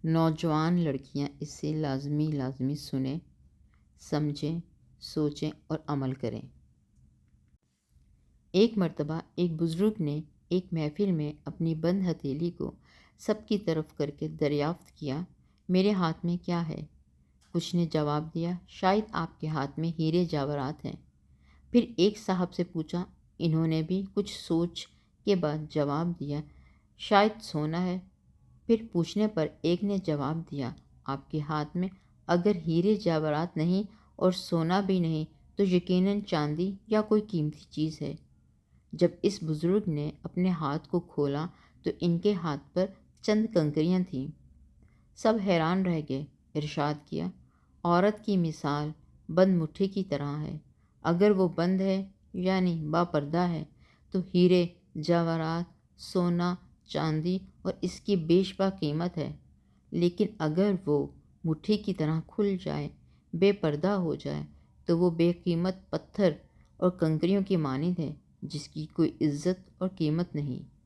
نوجوان لڑکیاں اس سے لازمی سنیں، سمجھیں، سوچیں اور عمل کریں۔ ایک مرتبہ ایک بزرگ نے ایک محفل میں اپنی بند ہتھیلی کو سب کی طرف کر کے دریافت کیا، میرے ہاتھ میں کیا ہے؟ کچھ نے جواب دیا، شاید آپ کے ہاتھ میں ہیرے جواہرات ہیں۔ پھر ایک صاحب سے پوچھا، انہوں نے بھی کچھ سوچ کے بعد جواب دیا، شاید سونا ہے۔ پھر پوچھنے پر ایک نے جواب دیا، آپ کے ہاتھ میں اگر ہیرے جواہرات نہیں اور سونا بھی نہیں تو یقیناً چاندی یا کوئی قیمتی چیز ہے۔ جب اس بزرگ نے اپنے ہاتھ کو کھولا تو ان کے ہاتھ پر چند کنکریاں تھیں۔ سب حیران رہ گئے۔ ارشاد کیا، عورت کی مثال بند مٹھی کی طرح ہے، اگر وہ بند ہے یعنی با پردہ ہے تو ہیرے جواہرات، سونا، چاندی اور اس کی بیشبا قیمت ہے، لیکن اگر وہ مٹھی کی طرح کھل جائے، بے پردہ ہو جائے تو وہ بے قیمت پتھر اور کنکریوں کی مانند ہے جس کی کوئی عزت اور قیمت نہیں۔